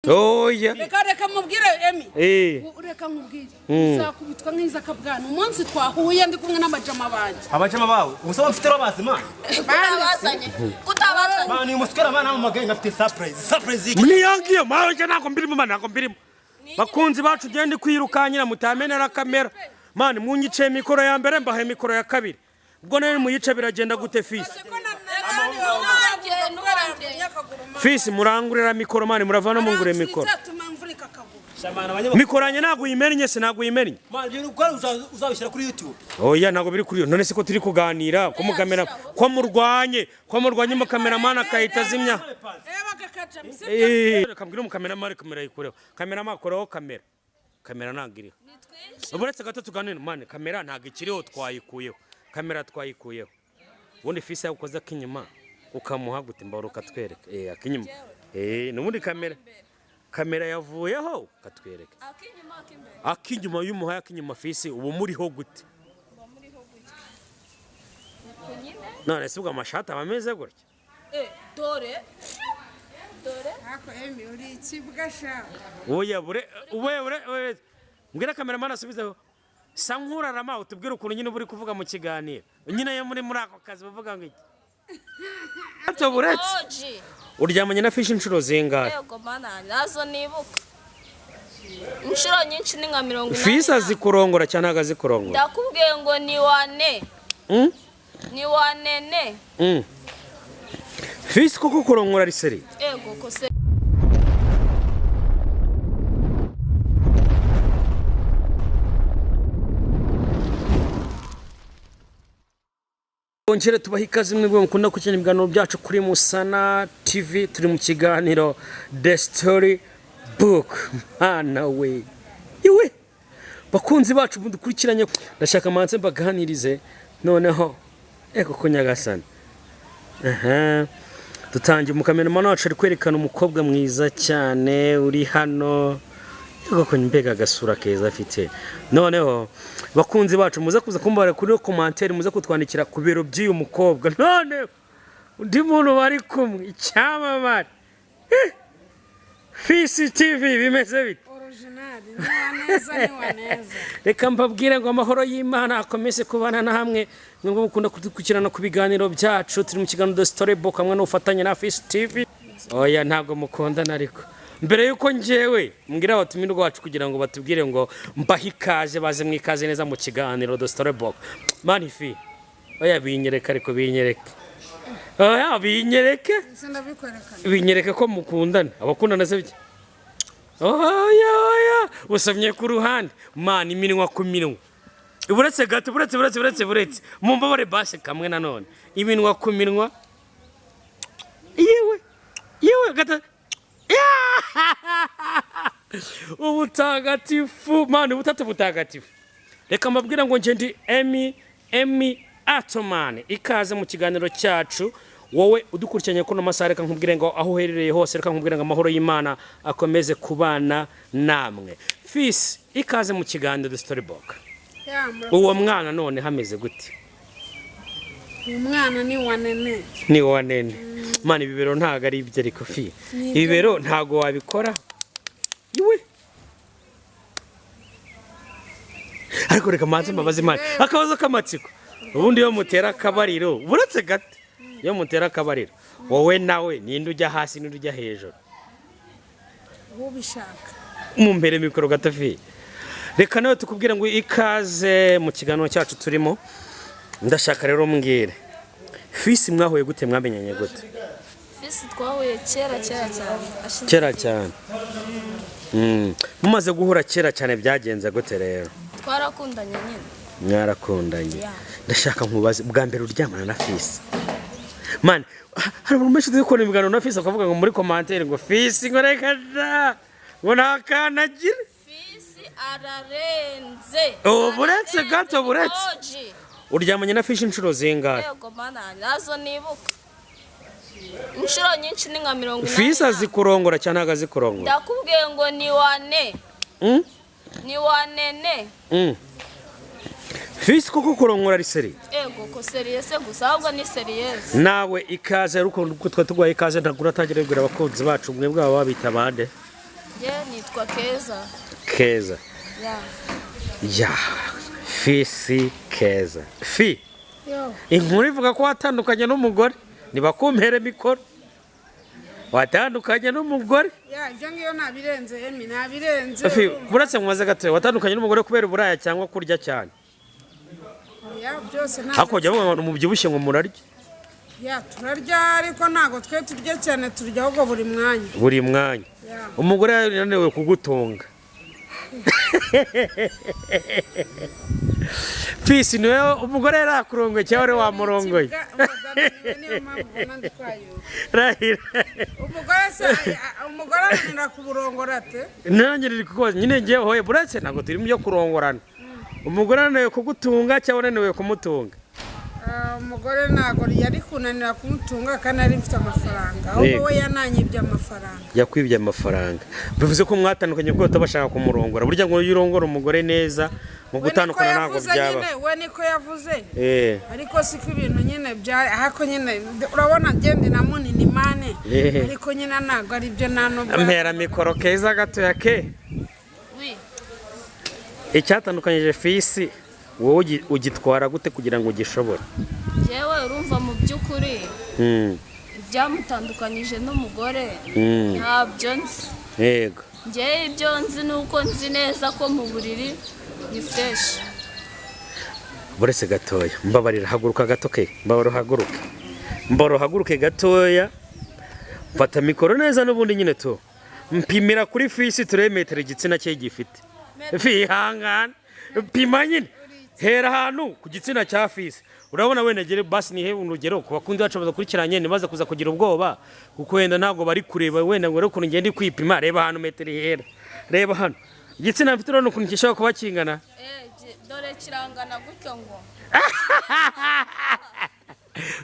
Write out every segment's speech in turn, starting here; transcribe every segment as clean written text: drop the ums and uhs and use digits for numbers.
Oya. Reka mubwire Emi. Reka mubwire. Uzakubitwa nk'iza kabwana. Umunsi twahuye ndi kumwe n'abajama banje. Abajama bawe, usaba mfite robazi man. Kutabazanye. Mani musikara mana mu magenge afite surprise. Muni yangiye maje nako mbirimo mana nako mbirimo. Bakunzi bacu gende kwirukanyira mutamenera kamera. Mani munyice mikoro ya mbere mbahe mikoro ya kabiri. Ubwo nawe muyice biragenda gute fisi? Fisi murangurira mikoro mani muravana mungure mikoro. Mikoranye nago yimenye se nago yimenye. Mani ukora uzabishyira kuri YouTube. Oya nago biri kuri yo. None se ko turi kuganira ko mukamera ko murwanye mu cameraman akahita zimya. Kambwira mu cameraman kamera yikureho. Kamera makoreho kamera. Kamera nagiriho. Uburetse gato tuganira mani kamera ntago ikiriho twayikuyeho. Kamera twayikuyeho. Ubundi fisi yakoze akinyuma ukamuha gute mbaruka twereke akinyuma n'ubundi kamera yavuyeho katwereke akinyuma y'umuha akinyuma fisi ubu muriho gute none se ubwo amashati ameze gutya dore ako Emi uri ikibwa sha oya bure mbwira kamera mana asubizeho sankurarama utubwira ukuntu nyine buri kuvuga mu kiganiro nyine yo muri ako kazi bavuga ngo iki Atoburetse uryamanye na fishi inshuro zingahe yego mana nazo nibuka inshuro nyinshi ni nka 40 fisi azikurongora cyane agazikurongora ndakubwiye ngo ni wane ni wanene fisi koko kurongora ari seri yego ko se Ongere tubaha ikaze mwebwe mukunda kukina ibiganiro byacu kuri Musana TV turi mu kiganiro The Story Book mana we iwe bakunzi bacu dukurikiranye ndashaka manze mbaganirize noneho eko ko nyagasani dutangiye umukameraman wacu ari kwerekana umukobwa mwiza cyane uri hano ko mbega gasura keza afite noneho bakunzi bacu muze kuza kumbara kuri commentaire muze kutwandikira ku biro by'uyu mukobwa none undi muntu bari kumwe icyamamare Fisi TV bimeze bite original ni waneza reka mbabwire ngo amahoro y'Imana akomeze kubana na hamwe ngo mukunda kudukirana ku biganiro byacu turi mu kiganiro The Story Book hamwe no ufatanye na Fisi TV oya ntago mukundana ariko mbere yuko njewe mbwira abatumirwa wacu kugira ngo batubwire ngo mbahikaje baze mwikaze neza mu kiganiro The Story Book manifi oya binyereka ariko binyereke oya binyereke binyereke ko mukundana abakundana se biki oya usabye ku ruhande mani iminwa ku minwa buretse gato buretse mumbabare base kamwe nanone iminwa ku minwa yewe gato ubutagatifu mani ubutatu butagatifu reka mbabwira ngo nje ndi Emi Atomane ikaze mu kiganiro cyacu wowe udukurikiranye ko no masaha reka nkubwire ngo aho uherereye hose reka nkubwire ngo amahoro y'Imana akomeze kubana namwe Fisi ikaze mu kiganiro The Story Book uwo mwana none hameze gute umwana ni wanene mani ibibero ntago ari ibyo ariko fi ibibero ntago wabikora iwe ariko reka manze mbabaze mani akabazo kamatsiko ubundi yo mutera akabariro buretse gato yo mutera akabariro wowe nawe ninde ujya hasi ninde ujya hejuru ubishaka mu mbere mikoro gato fi reka nawe tukubwira ngo ikaze mu kiganiro cyacu turimo ndashaka rero mbwire Fisi mwahuye gute mwamenyanye gute Fisi twahuye kera cyane mumaze guhura kera cyane byagenze gute rero twarakundanye nyine mwarakundanye ndashaka nkubaze bwa mbere uryamana na Fisi man hari umuntu menshi dukora ibiganiro na Fisi akavuga ngo muri commentaire ngo Fisi ngo reka ngo nakanagira Fisi ararenze buretse gato uryamanye na Fisi inshuro zingahe yego mana nazo nibuka inshuro nyinshi ni nka 40 Fisi azikurongora cyane agazikurongora ndakubwiye ngo ni wane ni wanene Fisi koko kurongora ari seri yego ko serious gusa ahubwo ni serious nawe ikaze ruko twa tugwaye ikaze ntagura tagira bwira abakunzi bacu mwe bwaba babita bande ye nitwa Keza. Keza. Ya. Fisi Keza. Fi. Yo. Inkuru ivuga ko watandukanye n'umugore. Nibakumpere mikoro. Watandukanye n'umugore. Ya, ibyo ngiyo nabirenze Emi, nabirenze. Fi, buretse mumaze gato watandukanye n'umugore kubera uburaya cyangwa kurya cyane. Ya, byose nta. Hakojya mu byibushye ngo murarye. Ya, turarya ariko ntago twe turya cyane, turya ahubwo buri mwanya. Buri mwanya. Umugore yananiwe kugutunga. Fisi niwe umugore yarakurongwe cyangwa wamurongoye. Rahira. Umugore ananira kuburongora ate? Nanjye riri kukoza nyine ngiye hoye buretse ntago turi mu kurongorana. Umugore ananiwe kugutunga cyangwa ananiwe kumutunga. Umugore ntago yari kunanira kumutunga kandi ari mfite amafaranga. Ahubwo we yananyibye amafaranga. Yakwibye amafaranga. Bivuze ko mwatandukanye ko utabashaka kumurongora. Burya ngo yirongora umugore neza mu gutandukana ntago byaba. We niko yavuze. Ariko siko ibintu nyine bya hako nyine urabona gende na munini mane. Ariko nyine ntago ari byo nano. Ampera mikoro Keza gato yake. Oui. Icyatandukanyije Fisi wowe ugitwara gute kugira ngo ugishobore? Yewe urumva mu by'ukuri ibyamutandukanyije n'umugore ntabyo nzi. Yego. Njye ibyo nzi nuko nzi neza ko mu buriri ni fresh. Buretse gatoya mbabarira haguruka gato ke mbaro haguruke gatoya mfata mikoro neza n'ubundi nyine to mpimira kuri Fisi turemetera igitsina cye gifite. Fi hangana pima nyine hera hanu ku gitsina cya Fisi. Urabona wenda gere basi ni he urugero ku bakundi bacu bazakurikiranye nibaza kuza kugira ubwoba kuko wenda ntago bari kureba wenda ngo reko ngende kwipima reba hanu metero hera reba hano igitsina mfite rero ukuntu kishaka kuba kingana dore kirangana gutyo ngo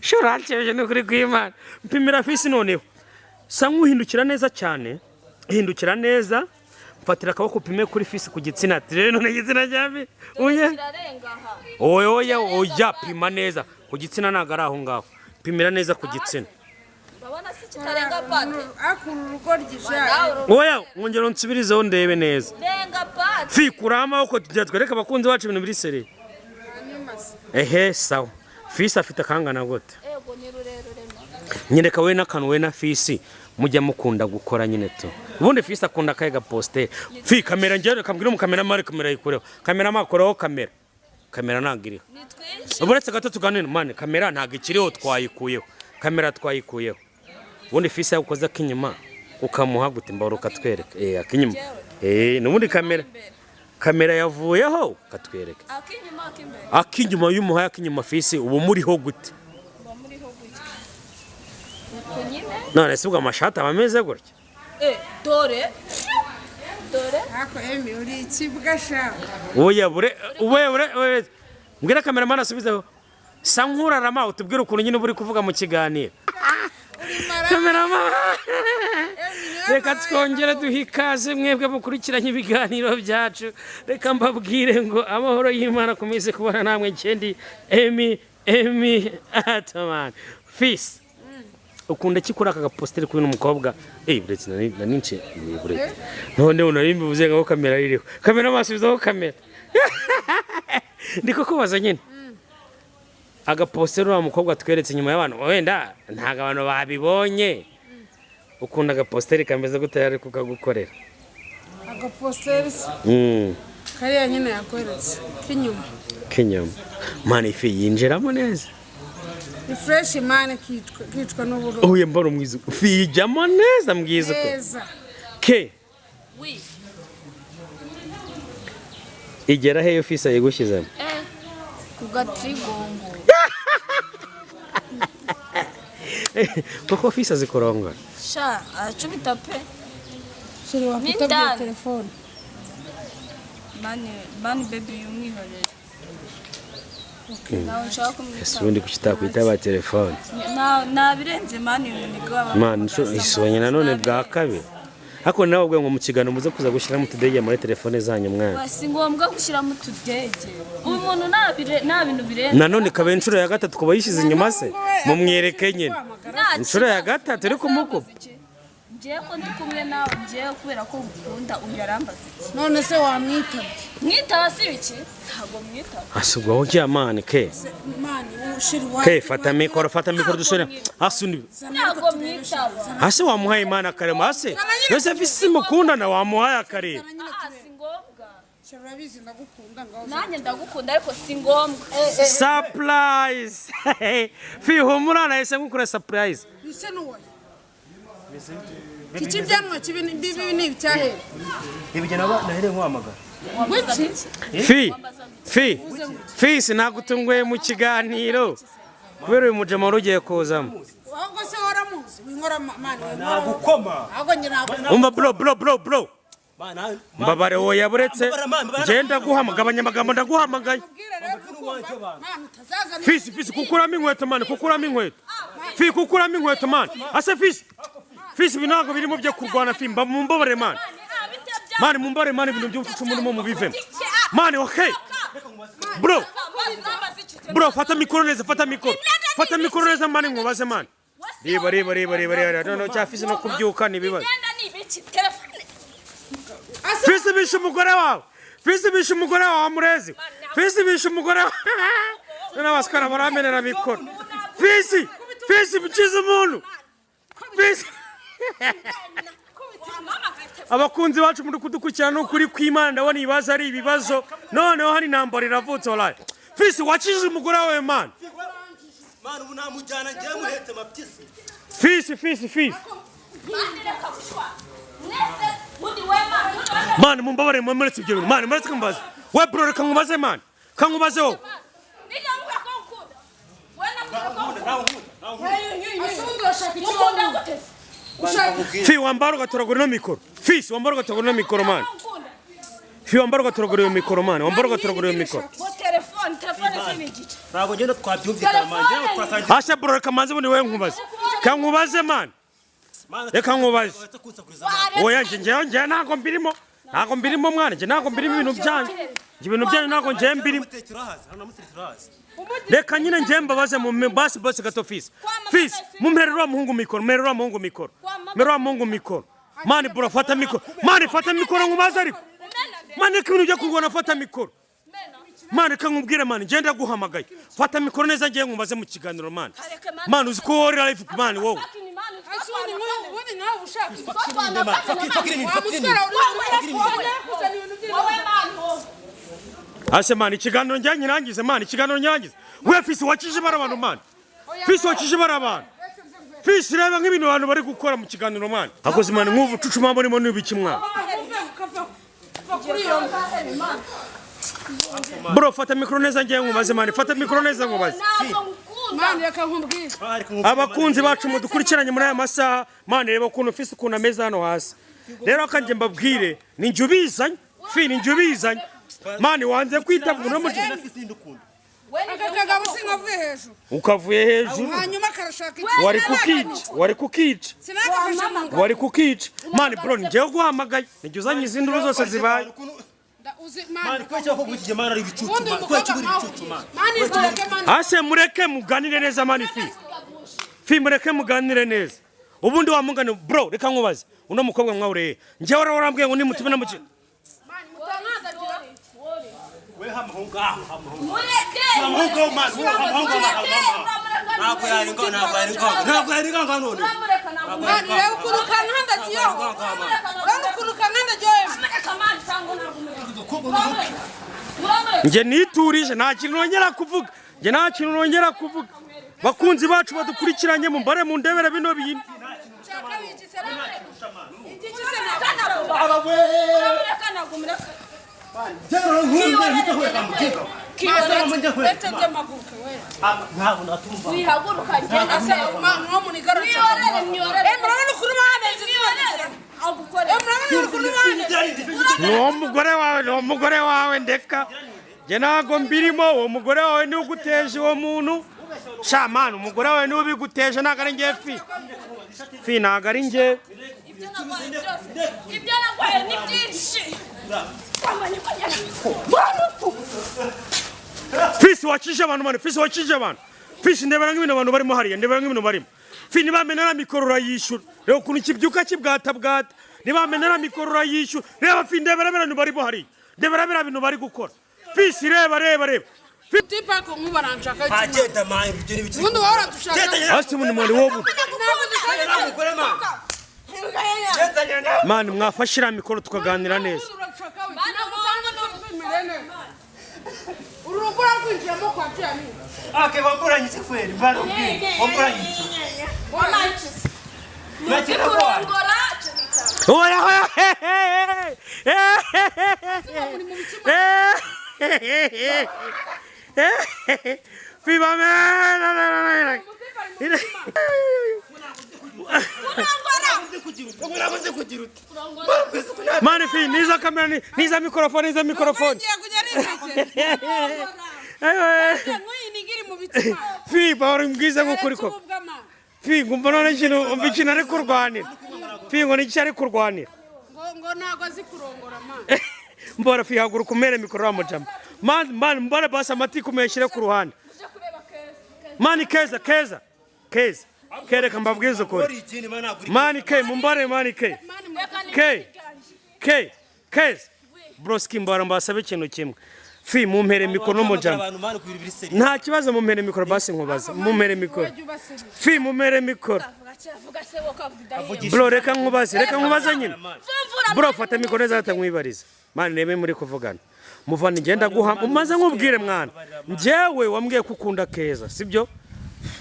shoranceje no kuri kwimana mpimira Fisi noneho sa nkuhindukira neza cyane hindukira neza mfatira akaboko pime kuri Fisi ku gitsina rero none igitsina cyame uye oya pima neza ku gitsina ntago ari aho ngaho pimira neza ku gitsina urabona si kitarenga pate akuru rugo ry'ijana oya ngongera nsubirizeho ndebe neza renga pate Fi kurama uko twereka abakunzi bacu ibintu biri sere sawa Fisi afite akangana gute ego ni rurerure nyereka we n'akantu we na Fisi mujya mukunda gukora nyine to ubundi Fisi akunda kaiga poster Fi kamera ngere kambwira mu kamera mari kamera yikureho kamera makoreho kamera nagiriho uburetse gato tuganira mane kamera ntago ikiriho twayikuyeho kamera twayikuyeho ubundi Fisi yakoze akinyuma ukamuha gute mbaro katwereka akinyuma n'ubundi kamera yavuyeho katwereka akinyuma y'umuha akinyuma Fisi ubu muriho gute none sibwa amashati ameze gutya dore ako Emi uri ikibwa sha oya bure mbwira cameraman asubizeho sankurarama utubwira ukuntu nyine buri kuvuga mu kiganiro cameraman reka twongere duhikaze mwebwe mukurikiranye ibiganiro byacu reka mbabwire ngo amahoro y'Imana komeze kubana namwe kendi Emi ataman Fisi ukunda kikora aka poster kuri umukobwa buretse nanince buretse none unarimbi buze ngo kamera iriho kamera masubizaho kamera ndiko kubaza nyine aga poster wa mukobwa tweretse nyuma y'abantu wenda ntaga abantu babibonye ukunda aga poster kameze gute yari kukagukorera aga poster kariya nyine yakweretse kinyuma mani Fi yinjiramo neza ni fresh man kitwa n'uburo oye mbaro mwiza Fi jamo neza mbwiza ko ke oui igera heyo Fisi yegushyizamo kugatrigongo koko Fisi azikorongora sha acubita pe shiri wakutabye telefone mani baby yumwihorera nawe nshaka kumwita ubundi kuchita kwitaba telefone nabirenze mani uniga man isubanye nanone bwa kabiri hako nawe ubwo ngo mu kigano muze kuza gushira mu tudege muri telefone zanyu mwana wasi ngombwa gushira mu tudege umuntu nta bintu birenze nanone kabenshuro ya gatatu kuba yishize inyuma se mu mwereke nyine inshuro ya gatatu uri kumukuba ngiye ko ndi kumwe nawe ngiye kubera ko ngukunda uyu yarambaza iki none se wamwitabye mwitaba si biki ntabwo mwitaba asubwa ujya mani ke mani ushiri wa ke fata mikoro dusore asundi ntabwo mwitaba ase wamuhaye imana karema ase yose fisi mukundana wamuhaye akare si ngombwa urabizi ndagukunda ngaho nanjye ndagukunda ariko si ngombwa surprise fi humurana yese ngukora surprise bise nuwe Kichi byanwa bibi ni byahe ibyo nahere nkwamagara fi sinagutungwe mu kiganiro kubera uyu mujama rugiye kozamo ahubwo se waramuzi winkora mani nagukoma ahubwo njye ntabwo umva bro mbabare wo yaburetse genda guhamagara abanyamagambo ndaguhamagaye fisi kukuramo inkweto mani kukuramo inkweto mani ase fisi binago birimo byo kurwana fimba mumbabare mani mumbare mani ibintu by'ucucu murimo mubivemo mani okay bro fata mikoro neza mani nkubaze mani reba no cya fisi no kubyuka ni bibazo fisi bishe umugore wawe murezi fisi bishe umugore wawe n'abaskara baramenera mikoro fisi bikize umuntu fisi abakunzi bacu muri kudukurikirana ukuri kw'Imana ndabona ibibazo ari ibibazo noneho hari intambara iravutse wallahi fisi wakije umugore wawe man ubu namujyana ngiye muhetse mapyisi fisi man mumbabare muretse ibyo bintu man muretse kumbaza we bro reka nkubaze man kankubaze wo fi wambaro gatoragura no mikoro fisi wambaro gatoragura no mikoro man fi wambaro gatoragura no mikoro man wambaro gatoragura no mikoro telefone z'ibigice ntabwo ngenda twabyumvikana man hasha bro reka manze bundi we nkubaze kankubaze man reka nkubaze oya nje ntago mbirimo mwana nje ntago mbirimo ibintu byanyu ntago nje mbirimo reka nyine nje mbabaze mu basi gato fisi mumperera muhungu mikoro mani bro fata mikoro nkubaze ariko mani kintu byo kurwana fata mikoro mani kankubwire mani nje ndaguhamagaye fata mikoro neza nje nkubaze mu kiganiro mani uzi ko wori life mani wowe ase mani ikiganiro nyangize we fisi wakije barabantu mani fisi reba nk'ibintu abantu bari gukora mu kiganiro mani akoze mani nk'ubu cucuma barimo n'ibiki mwana bro fata mikoro neza ngiye nkubaze mani abakunzi bacu mudukurikiranye muri aya masaha mani reba ukuntu fisi ukuntu ameze hano hasi rero akanjye mbabwire ni njye ubizanye mani wanze kwitabura mu gihe ukavuye hejuru wari kukica mani bro njyewe guhamagaye nijye uzanye izinduru zose zibaye ase mureke muganire neza mani mureke muganire neza ubundi wamugane bro reka nkubaze uno mukobwa mwawureye njyewe warambwiye ngo nimutume na muke nje niturije nta kintu nongera kuvuga bakunzi bacu badukurikiranye mu mbare mu ndebera bino bintu umugore wawe ndeka nge ntago mbirimo uwo mugore wawe niwe uguteje uwo muntu shamani umugore wawe niwe ubiguteje ntago ari nge fi ntago ari nge ibyo naguhaye ni byinshi fisi wakije abantu mani fisi ndebera nk'ibintu abantu barimo hariya fi nibamenera mikoro urayishura rero ukuntu kibyuka kibwata bwata nibamenera mikoro urayishura reba fi ndebera bintu bari buhari ndebera bintu bari gukora fisi reba tipa ko mubaranshaka agenda mayi bigere biki ubundi wahora dushaka hasi mu mwari wobu mani mwafashira mikoro tukaganira neza urugura kwinjiramo kwa cyane ake bamburanye seferi bamburanye oya Viva man! Mani fi niza kamera niza mikrofoni fi bari mgiza gukuriko fi ngumva none kintu umvikina ari kurwanira fi ngo ni cyari kurwanira ngo nago zikurongora man mbora fi haguruka umere mikoro amujama man mbora basa mati kumeshire ku ruhande mani keza kereka mbabwiza ukuri mani ke mumbare mani ke broski mbara mbasabe ikintu kimwe fi mumpere mikoro n'umujama nta kibazo mumpere mikoro basi nkubaza mumpere mikoro fi mumpere mikoro bro reka nkubaza nyine bro fata mikoro neza atamwibariza mani nebe muri kuvugana muvana ngenda guha umaze nkubwire mwana njyewe wambwiye kukunda keza sibyo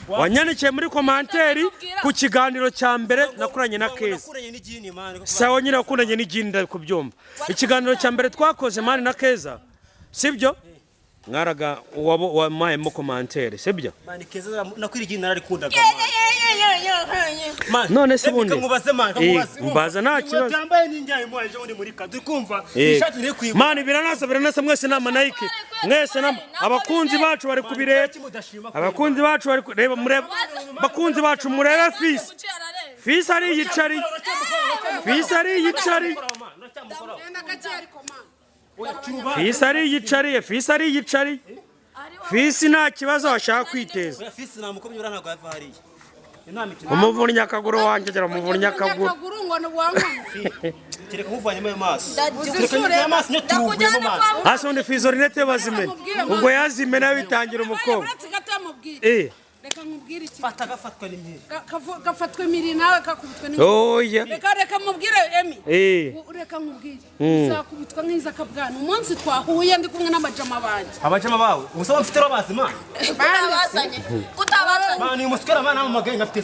wanyanikiye muri komanteri ku kiganiro cya mbere nakuranye na keza sawa nyine wakundanye n'igini ndakubyumva ikiganiro cya mbere twakoze mani na keza sibyo mwaraga wamayemo komanteri sibyo mani keza nakwira igini nararikundaga none se bundi mbaza nta kibazo tambaye n'injyaye mu aje undi muri kadu kumva ishati ne kwiba mani biranasa mwese nama Nike mwese nama abakunzi bacu bari kubireba abakunzi bacu bari kureba mureba bakunzi bacu mureba fisi ari yicari fisi ari yicari fisi nta kibazo ashaka kwiteza fisi namukomye uranago yava hariye umuvunyi akaguru wanjye agera umuvunyi akaguru kereka nkuvanyemo ayo maso kereka amaso niyo turuvuyemo maso hasi undi fizorinete bazimena ubwo yazimena bitangira umukobwa reka nkubwire iki fata gafatwa n'imiri gafatwe miri nawe kakubitwe n'imiri oya reka mubwire emi reka nkubwire uzakubitwa nk'iza kabwana umunsi twahuye ndi kumwe n'amajama banje abajama bawe ubusaba mfite robazima utabazanye mani umusikara mana amagaye ngafite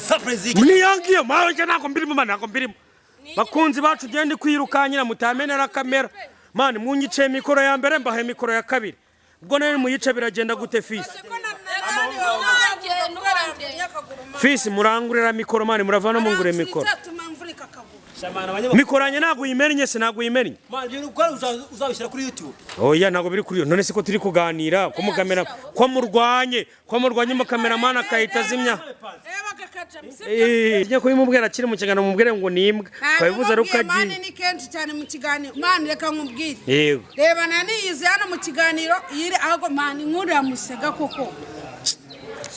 surprise mniyangiye mawe nje nako mbirimo bakunzi bacu gende kwirukanyira mutamenera kamera mani munyice mikoro ya mbere mbahe mikoro ya kabiri ubwo nene muyice biragenda gute fisi murangurira mikoro mani muravana mungure mikoro mikoranye nago yimenye se nago yimenye manje uko uzabishira kuri YouTube oya nago biri kuri yo none se ko turi kuganira ko mukamera ko murwanye mu cameraman akahita zimya njye ko bimubwira kiri mu kiganiro mubwire ngo nimbwa kabivuze ari ukagiye mani ni kenshi cyane mu kiganiro mani reka nkubwire yego reba nani yize hano mu kiganiro yiri aho mani nkuri yamusega koko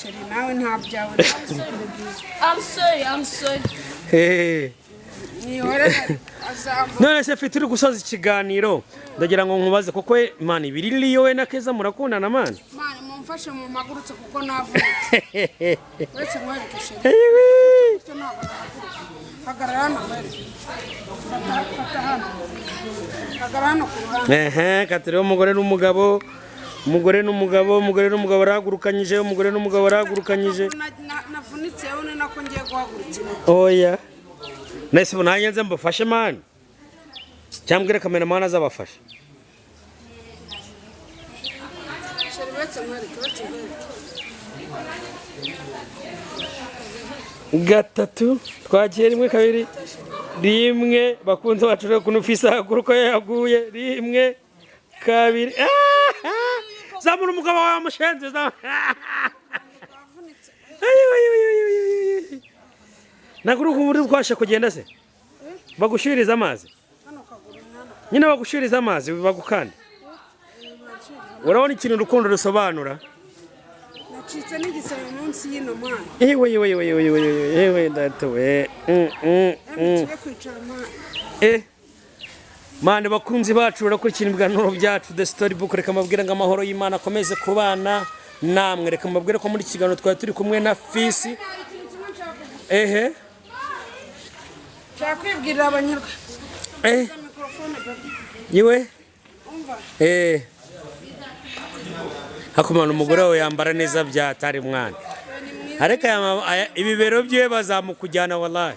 sheri nawe nta byawe I'm sorry none se fitiri gusoza ikiganiro ndagira ngo nkubaze kuko mani biriliyo we na keza murakundana mani mumfashe mu magurutse kuko navunitse wese mwereke sheri hagarara hano ku ruhande katiriho umugore n'umugabo arahagurukanyije navunitse yewe ni nako ngiye guhagurukira oya nese bunanye nze mbafashe mani cyambwire cameraman azabafasha gatatu twagiye rimwe kabiri rimwe bakunze bacure kunufisa haguruka yaguye rimwe kabiri zamura umugabo wawe mushenze naguruka muri twasha kugenda se bagushiriza amazi nyine bagushiriza amazi bagukande urabona ikintu urukundo rusobanura ucitse n'igisebe munsi y'ino mwana yewe data we tuye kwicara mwana mane bakunzi bacu barakurikira ibiganiro byacu The Storybook reka mbabwire ngo amahoro y'Imana akomeze kubana namwe reka mbabwire ko muri kiganiro twari turi kumwe na Fisi Chakwibwirira abanyarwanda yewe hakumana umugore we yambara neza byatari mwana areka ibibero bye bazamukujyana wallahi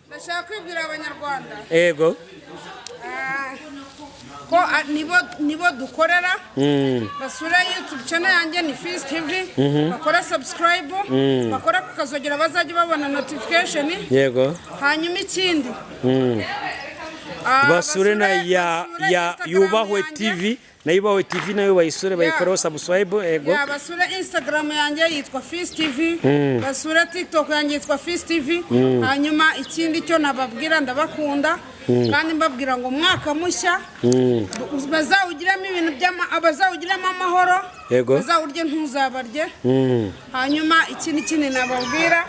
ndashaka kwibwira abanyarwanda yego ko nibo dukorera basura YouTube channel yanjye ni Fisi TV bakora subscribe bakora kukazogera bazajya babona notification yego hanyuma ikindi basure na ya Yubahwe TV na Yubahwe TV nayo bayisure bayikoreho subscribe yego basure Instagram yanjye yitwa Fisi TV basure TikTok yanjye yitwa Fisi TV hanyuma ikindi cyo nababwira ndabakunda kandi mbabwira ngo mwaka mushya bazawugiramo ibintu abazawugiramo amahoro bazawurye ntuzabarye hanyuma ikindi nababwira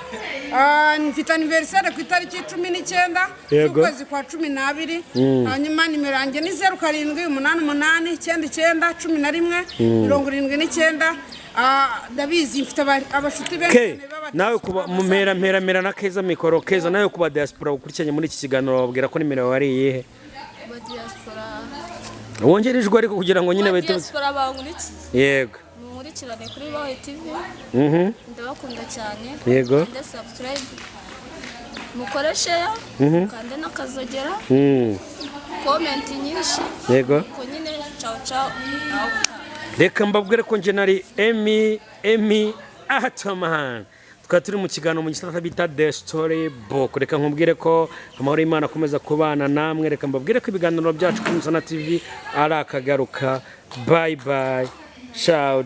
mfite anniversaire ku itariki 19 z'ukwezi kwa 12 hanyuma nimero yanjye ni 0788991179 ndabizi mfite abashuti benshi nawe kuba mumera na Keza mikoro Keza nawe kuba diaspora ukurikiranye muri iki kiganiro babwira ko nimero wari iyihe diaspora wongerejwe ariko kugira ngo nyine bete diaspora banguriki yego nkurikirane kuri Bawe TV ndabakunda cyane yego kandi subscribe mukore share kandi nakazogera comment nyinshi yego ko nyine ciao reka mbabwire ko nje nari Emi Atoman tukaba turi mu kiganiro mu gisata bita The Storybook reka nkubwire ko amahoro y'Imana akomeza kubana namwe reka mbabwire ko ibiganiro byacu kuri Musana TV ari akagaruka bye ciao